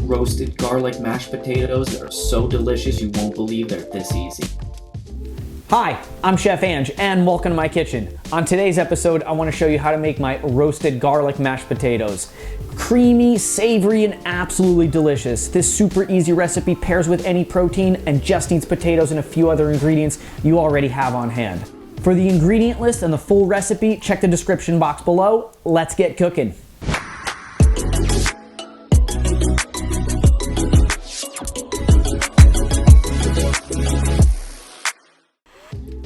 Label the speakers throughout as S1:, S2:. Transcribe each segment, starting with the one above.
S1: roasted garlic mashed potatoes that are so delicious you won't believe they're this easy.
S2: Hi, I'm Chef Ange, and welcome to my kitchen. On today's episode, I want to show you how to make my roasted garlic mashed potatoes. Creamy, savory, and absolutely delicious. This super easy recipe pairs with any protein and just needs potatoes and a few other ingredients you already have on hand. For the ingredient list and the full recipe, check the description box below. Let's get cooking.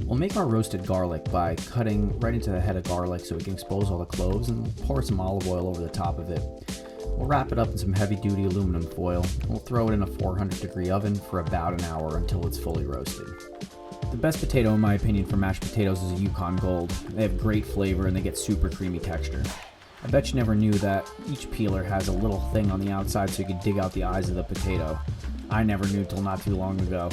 S3: We'll make our roasted garlic by cutting right into the head of garlic so we can expose all the cloves, and pour some olive oil over the top of it. We'll wrap it up in some heavy-duty aluminum foil. We'll throw it in a 400-degree oven for about an hour until it's fully roasted. The best potato, in my opinion, for mashed potatoes is a Yukon Gold. They have great flavor and they get super creamy texture. I bet you never knew that each peeler has a little thing on the outside so you can dig out the eyes of the potato. I never knew till not too long ago.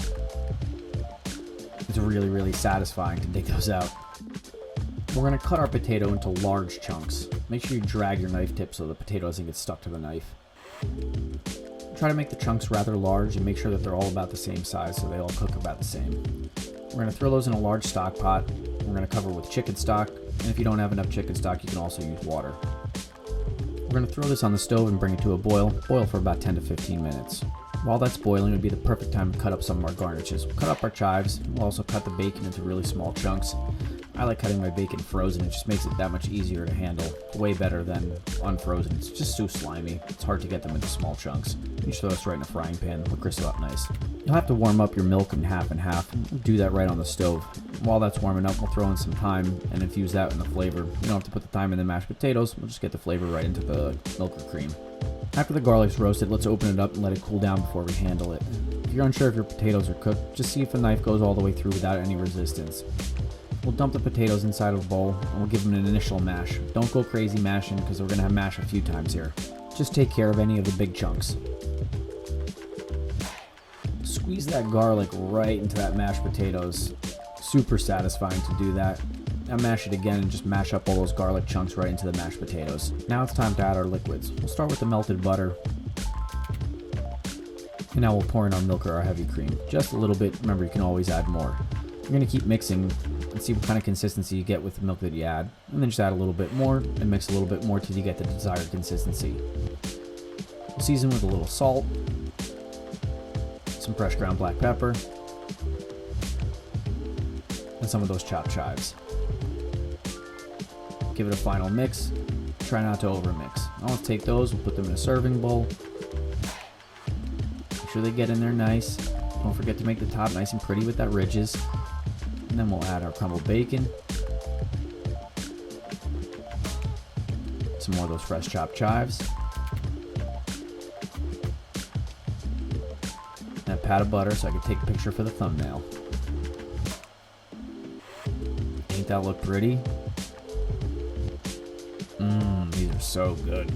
S3: It's really satisfying to dig those out. We're going to cut our potato into large chunks. Make sure you drag your knife tip so the potato doesn't get stuck to the knife. Try to make the chunks rather large and make sure that they're all about the same size so they all cook about the same. We're going to throw those in a large stock pot. We're going to cover with chicken stock, and if you don't have enough chicken stock, you can also use water. We're going to throw this on the stove and bring it to a boil for about 10 to 15 minutes. While that's boiling, it would be the perfect time to cut up some of our garnishes. We'll cut up our chives, and we'll also cut the bacon into really small chunks. I like cutting my bacon frozen, it just makes it that much easier to handle. Way better than unfrozen, it's just so slimy. It's hard to get them into small chunks. You just throw this right in a frying pan, it'll crisp up nice. You'll have to warm up your milk in half and half. Do that right on the stove. While that's warming up, we'll throw in some thyme and infuse that in the flavor. You don't have to put the thyme in the mashed potatoes, we'll just get the flavor right into the milk or cream. After the garlic's roasted, let's open it up and let it cool down before we handle it. If you're unsure if your potatoes are cooked, just see if the knife goes all the way through without any resistance. We'll dump the potatoes inside of a bowl and we'll give them an initial mash. Don't go crazy mashing because we're going to have mash a few times here. Just take care of any of the big chunks. Squeeze that garlic right into that mashed potatoes. Super satisfying to do that. Now mash it again and just mash up all those garlic chunks right into the mashed potatoes. Now it's time to add our liquids. We'll start with the melted butter. And now we'll pour in our milk or our heavy cream. Just a little bit. Remember, you can always add more. You're going to keep mixing and see what kind of consistency you get with the milk that you add. And then just add a little bit more and mix a little bit more till you get the desired consistency. We'll season with a little salt, some fresh ground black pepper, and some of those chopped chives. Give it a final mix. Try not to overmix. Now let's take those, we'll put them in a serving bowl. Make sure they get in there nice. Don't forget to make the top nice and pretty with that ridges. And then we'll add our crumbled bacon. Some more of those fresh chopped chives. And a pat of butter so I can take a picture for the thumbnail. Ain't that look pretty? These are so good.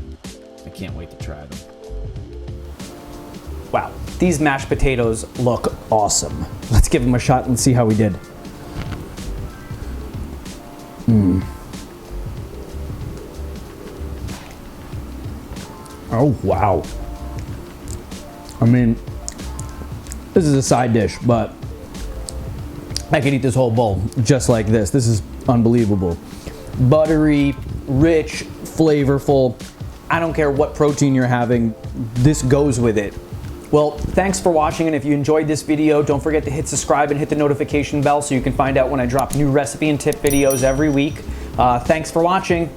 S3: I can't wait to try them.
S2: Wow, these mashed potatoes look awesome. Let's give them a shot and see how we did. Oh, wow. I mean, this is a side dish, but I could eat this whole bowl just like this. This is unbelievable. Buttery, rich, flavorful. I don't care what protein you're having, this goes with it. Well, thanks for watching, and if you enjoyed this video, don't forget to hit subscribe and hit the notification bell so you can find out when I drop new recipe and tip videos every week. Thanks for watching.